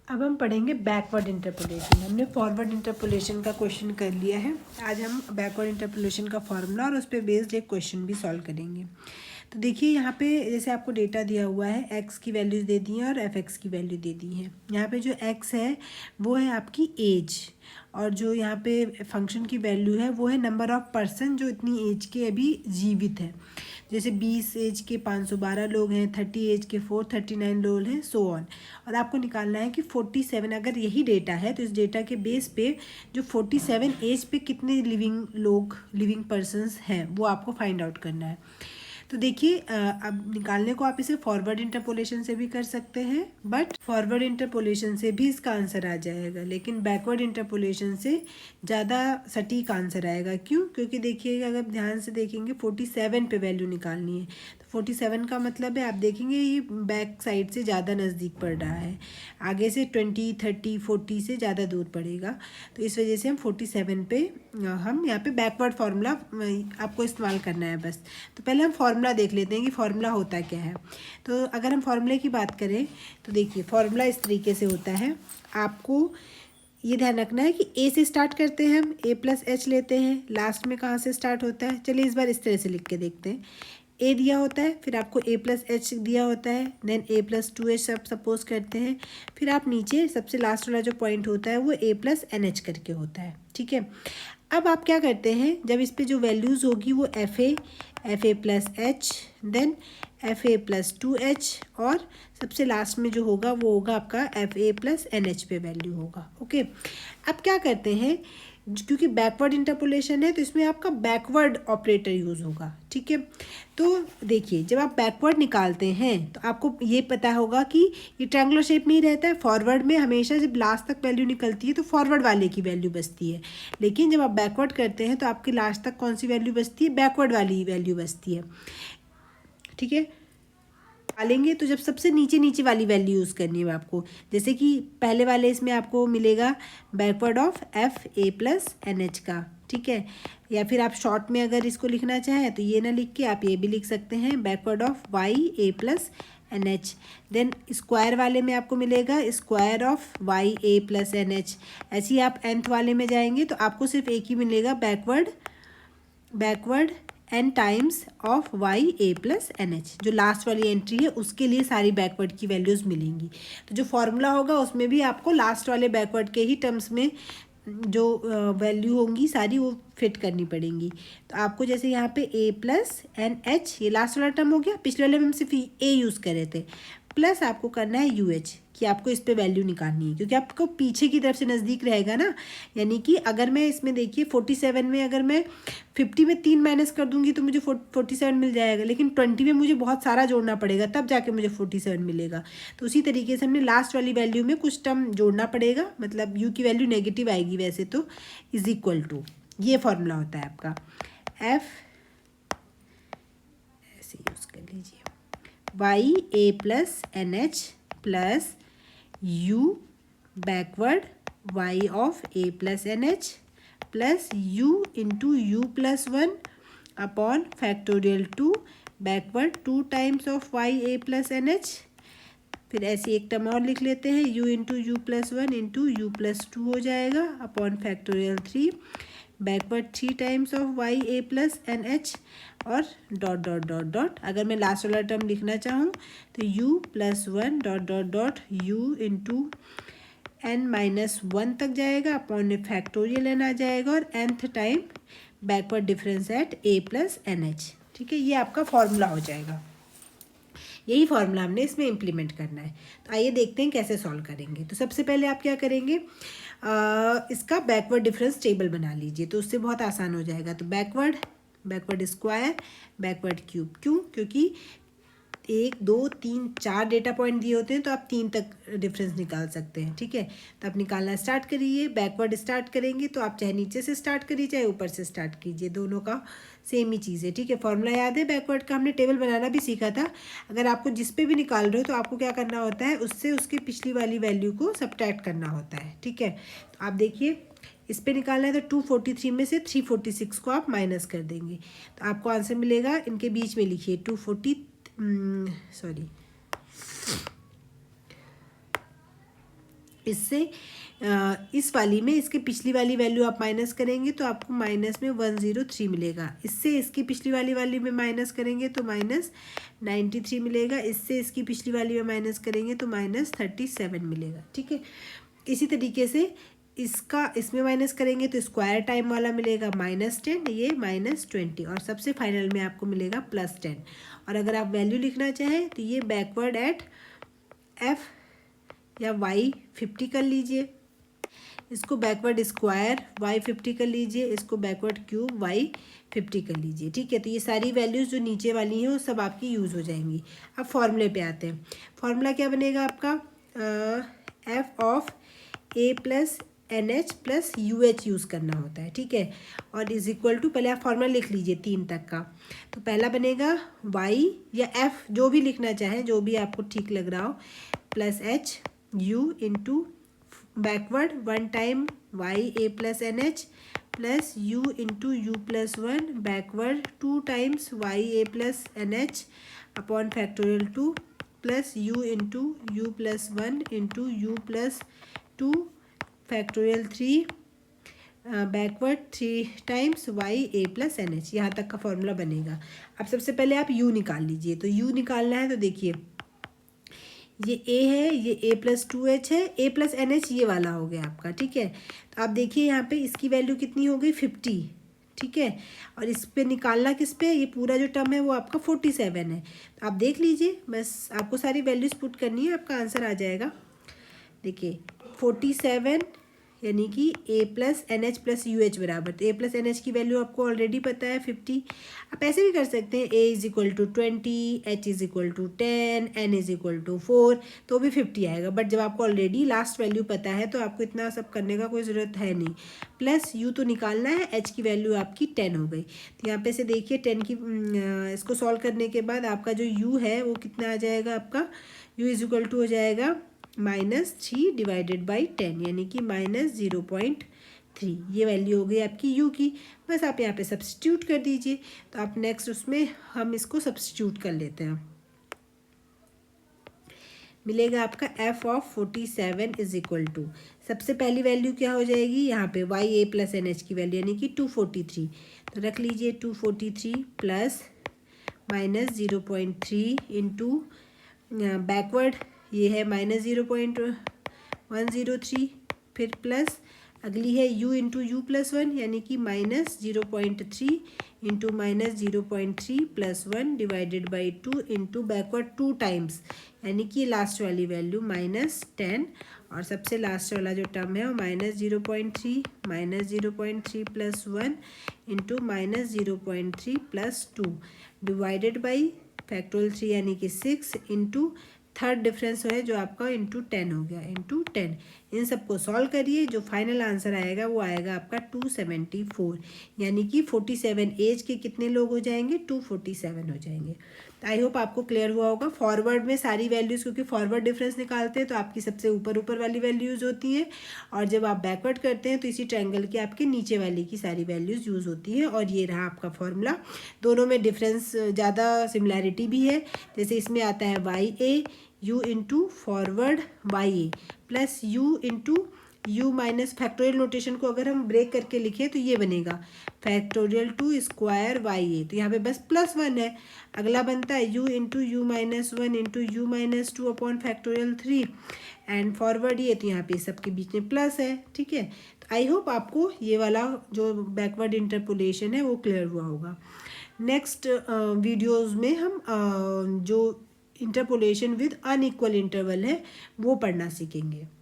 अब हम पढ़ेंगे बैकवर्ड इंटरपोलेशन। हमने फॉरवर्ड इंटरपोलेशन का क्वेश्चन कर लिया है। आज हम बैकवर्ड इंटरपोलेशन का फॉर्मूला और उस पर बेस्ड एक क्वेश्चन भी सॉल्व करेंगे। तो देखिए यहाँ पे जैसे आपको डेटा दिया हुआ है, एक्स की वैल्यूज़ दे दी हैं और एफ एक्स की वैल्यू दे दी है। यहाँ पे जो एक्स है वो है आपकी एज, और जो यहाँ पे फंक्शन की वैल्यू है वो है नंबर ऑफ़ पर्सन जो इतनी एज के अभी जीवित है। जैसे 20 एज के 512 लोग हैं, 30 एज के 439 लोग हैं, सो ऑन। और आपको निकालना है कि 47, अगर यही डेटा है तो इस डेटा के बेस पे जो 47 एज पे कितने लिविंग पर्सन्स हैं वो आपको फाइंड आउट करना है। तो देखिए अब निकालने को आप इसे फॉरवर्ड इंटरपोलेशन से भी कर सकते हैं, बट फॉरवर्ड इंटरपोलेशन से भी इसका आंसर आ जाएगा, लेकिन बैकवर्ड इंटरपोलेशन से ज़्यादा सटीक आंसर आएगा। क्यों? क्योंकि देखिए अगर ध्यान से देखेंगे 47 पे वैल्यू निकालनी है, तो 47 का मतलब है आप देखेंगे ये बैक साइड से ज़्यादा नज़दीक पड़ रहा है, आगे से 20, 30, 40 से ज़्यादा दूर पड़ेगा। तो इस वजह से हम 47 पे हम यहाँ पे बैकवर्ड फार्मूला आपको इस्तेमाल करना है बस। तो पहले हम फार्मूला देख लेते हैं कि फार्मूला होता क्या है। तो अगर हम फार्मूले की बात करें तो देखिए फार्मूला इस तरीके से होता है। आपको ये ध्यान रखना है कि ए से स्टार्ट करते हैं, हम ए प्लस एच लेते हैं, लास्ट में कहाँ से स्टार्ट होता है। चलिए इस बार इस तरह से लिख के देखते हैं। ए दिया होता है, फिर आपको ए प्लस एच दिया होता है, देन ए प्लस 2h सब सपोज करते हैं, फिर आप नीचे सबसे लास्ट वाला जो पॉइंट होता है वो ए प्लस एन एच करके होता है। ठीक है, अब आप क्या करते हैं, जब इस पे जो वैल्यूज़ होगी वो f a plus h, then f a plus 2h, और सबसे लास्ट में जो होगा वो होगा आपका f a plus n h पे वैल्यू होगा। ओके, अब क्या करते हैं, क्योंकि बैकवर्ड इंटरपोलेशन है तो इसमें आपका बैकवर्ड ऑपरेटर यूज़ होगा। ठीक है, तो देखिए जब आप बैकवर्ड निकालते हैं तो आपको ये पता होगा कि ये ट्रायंगुलर शेप में ही रहता है। फॉरवर्ड में हमेशा जब लास्ट तक वैल्यू निकलती है तो फॉरवर्ड वाले की वैल्यू बचती है, लेकिन जब आप बैकवर्ड करते हैं तो आपकी लास्ट तक कौन सी वैल्यू बचती है, बैकवर्ड वाली वैल्यू बचती है। ठीक है, डालेंगे तो जब सबसे नीचे नीचे वाली वैल्यू यूज़ करनी है आपको, जैसे कि पहले वाले इसमें आपको मिलेगा backward of f a plus n h का। ठीक है, या फिर आप शॉर्ट में अगर इसको लिखना चाहें तो ये ना लिख के आप ये भी लिख सकते हैं backward of y a plus n h. Then square वाले में आपको मिलेगा square of y a plus n h. ऐसे ही आप nth वाले में जाएंगे तो आपको सिर्फ एक ही मिलेगा backward n times of y a plus n h. जो लास्ट वाली एंट्री है उसके लिए सारी बैकवर्ड की वैल्यूज़ मिलेंगी। तो जो फॉर्मूला होगा उसमें भी आपको लास्ट वाले बैकवर्ड के ही टर्म्स में जो वैल्यू होंगी सारी वो फिट करनी पड़ेंगी। तो आपको जैसे यहाँ पे ए प्लस एन एच, ये लास्ट वाला टर्म हो गया, पिछले वाले में हम सिर्फ ए यूज़ कर रहे थे, प्लस आपको करना है यू एच, कि आपको इस पे वैल्यू निकालनी है, क्योंकि आपको पीछे की तरफ से नज़दीक रहेगा ना। यानी कि अगर मैं इसमें देखिए 47 में अगर मैं 50 में 3 माइनस कर दूंगी तो मुझे 47 मिल जाएगा, लेकिन 20 में मुझे बहुत सारा जोड़ना पड़ेगा तब जाके मुझे 47 मिलेगा। तो उसी तरीके से हमने लास्ट वाली वैल्यू में कुछ टर्म जोड़ना पड़ेगा, मतलब यू की वैल्यू नेगेटिव आएगी वैसे तो, इज इक्वल टू, ये फॉर्मूला होता है आपका एफ, ऐसे यूज़ कर लीजिए, y a plus n h plus u backward y of a plus n h plus u into u plus 1 upon factorial 2 backward 2 times of y a plus n h. फिर ऐसी एक term और लिख लेते हैं, u into u plus 1 into u plus 2 हो जाएगा upon factorial 3 backward 3 times of y a plus n h, और डॉट डॉट डॉट डॉट। अगर मैं लास्ट वाला टर्म लिखना चाहूँ तो u plus 1 dot dot dot u into n minus 1 तक जाएगा अपॉन फैक्टोरियल एन आ जाएगा, और nth time backward difference at a plus n h. ठीक है, ये आपका फॉर्मूला हो जाएगा। यही फॉर्मूला हमने इसमें इम्प्लीमेंट करना है। तो आइए देखते हैं कैसे सॉल्व करेंगे। तो सबसे पहले आप क्या करेंगे, इसका बैकवर्ड डिफरेंस टेबल बना लीजिए, तो उससे बहुत आसान हो जाएगा। तो बैकवर्ड स्क्वायर बैकवर्ड क्यूब। क्यों? क्योंकि 1 2 3 4 डेटा पॉइंट दिए होते हैं तो आप 3 तक डिफरेंस निकाल सकते हैं। ठीक है, तो आप निकालना स्टार्ट करिए। बैकवर्ड स्टार्ट करेंगे तो आप चाहे नीचे से स्टार्ट करिए चाहे ऊपर से स्टार्ट कीजिए, दोनों का सेम ही चीज़ है। ठीक है, फॉर्मूला याद है बैकवर्ड का, हमने टेबल बनाना भी सीखा था। अगर आपको जिस पे भी निकाल रहे हो तो आपको क्या करना होता है, उससे उसकी पिछली वाली वैल्यू को सब्ट्रैक्ट करना होता है। ठीक है, तो आप देखिए इस पे निकालना है तो 243 में से 346 को आप माइनस कर देंगे तो आपको आंसर मिलेगा। इनके बीच में लिखिए 240, इससे इस वाली में इसके पिछली वाली वैल्यू आप माइनस करेंगे तो आपको माइनस में 103 मिलेगा। इससे इसकी पिछली वाली में माइनस करेंगे तो माइनस 93 मिलेगा। इससे इसकी पिछली वाली में माइनस करेंगे तो माइनस 37 मिलेगा। ठीक है, इसी तरीके से इसका इसमें माइनस करेंगे तो स्क्वायर टाइम वाला मिलेगा -10, ये -20 और सबसे फाइनल में आपको मिलेगा +10। और अगर आप वैल्यू लिखना चाहें तो ये बैकवर्ड एट f या y 50 कर लीजिए, इसको बैकवर्ड स्क्वायर y 50 कर लीजिए, इसको बैकवर्ड क्यूब y 50 कर लीजिए। ठीक है, तो ये सारी वैल्यूज़ जो नीचे वाली हैं वो सब आपकी यूज़ हो जाएंगी। अब फॉर्मूले पे आते हैं। फॉर्मूला क्या बनेगा आपका, f of a plus NH plus UH use करना होता है। ठीक है, और इज इक्वल टू, पहले आप फॉर्मूला लिख लीजिए 3 तक का। तो पहला बनेगा y या f जो भी लिखना चाहें, जो भी आपको ठीक लग रहा हो, plus h u into backward 1 time y a plus NH plus u into u plus 1 backward 2 times y a plus NH upon factorial 2 plus u into u plus 1 into u plus 2 factorial 3 backward 3 times y a plus NH। यहाँ तक का formula बनेगा। अब सबसे पहले आप u निकाल लीजिए। तो u निकालना है तो देखिए ये a है, ये a प्लस 2h है, a प्लस NH ये वाला हो गया आपका। ठीक है, तो आप देखिए यहाँ पे इसकी वैल्यू कितनी हो गई 50। ठीक है, और इस पे निकालना किस पे, ये पूरा जो टर्म है वो आपका 47 है। तो आप देख लीजिए, बस आपको सारी वैल्यूज़ पुट करनी है, आपका आंसर आ जाएगा। देखिए 47 यानी कि a plus NH plus UH बराबर, तो a प्लस NH की वैल्यू आपको ऑलरेडी पता है 50। आप ऐसे भी कर सकते हैं, a is equal to 20, h is equal to 10, n is equal to 4, तो भी 50 आएगा। बट जब आपको ऑलरेडी लास्ट वैल्यू पता है तो आपको इतना सब करने का कोई ज़रूरत है नहीं। प्लस u तो निकालना है, h की वैल्यू आपकी 10 हो गई। तो यहाँ पे से देखिए 10 की इसको सॉल्व करने के बाद आपका जो u है वो कितना आ जाएगा, आपका u इज इक्वल टू हो जाएगा -3 डिवाइडेड बाई 10 यानी कि -0.3। ये वैल्यू हो गई आपकी u की। बस आप यहाँ पे सब्स्टिट्यूट कर दीजिए। तो आप नेक्स्ट उसमें हम इसको सब्स्टिट्यूट कर लेते हैं। मिलेगा आपका f of 47 is equal to, सबसे पहली वैल्यू क्या हो जाएगी यहाँ पे y a प्लस NH की वैल्यू यानी कि 243। तो रख लीजिए 243 प्लस -0.3 इंटू बैकवर्ड ये है -0.103, फिर प्लस अगली है u इंटू यू प्लस 1 यानी कि -0.3 into -0.3 plus 1 divided by 2 into backward 2 times यानी कि लास्ट वाली वैल्यू -10, और सबसे लास्ट वाला जो टर्म है वो -0.3 plus 1 into -0.3 plus 2 divided by factorial 3 यानी कि 6 इंटू थर्ड डिफरेंस है जो आपका इंटू 10 हो गया, इंटू 10। इन सबको सॉल्व करिए, जो फाइनल आंसर आएगा वो आएगा आपका 274 यानी कि 47 एज के कितने लोग हो जाएंगे, 247 हो जाएंगे। तो आई होप आपको क्लियर हुआ होगा। फॉरवर्ड में सारी वैल्यूज़, क्योंकि फॉरवर्ड डिफरेंस निकालते हैं तो आपकी सबसे ऊपर वाली वैल्यूज़ होती हैं, और जब आप बैकवर्ड करते हैं तो इसी ट्रायंगल के आपके नीचे वाली की सारी वैल्यूज़ यूज़ होती हैं। और ये रहा आपका फॉर्मूला। दोनों में डिफरेंस ज़्यादा सिमिलैरिटी भी है। जैसे इसमें आता है YA u into forward YA plus u into u minus factorial notation को अगर हम ब्रेक करके लिखें तो ये बनेगा फैक्टोरियल 2 स्क्वायर YA। तो यहाँ पे बस +1 है। अगला बनता है u into you minus 1 into you minus 2 upon factorial 3 and forward ये, तो यहाँ पे सबके बीच में प्लस है। ठीक है, तो आई होप आपको ये वाला जो बैकवर्ड इंटरपोलेशन है वो क्लियर हुआ होगा। नेक्स्ट वीडियोज़ में हम जो इंटरपोलेशन विद अनइक्वल इंटरवल है वो पढ़ना सीखेंगे।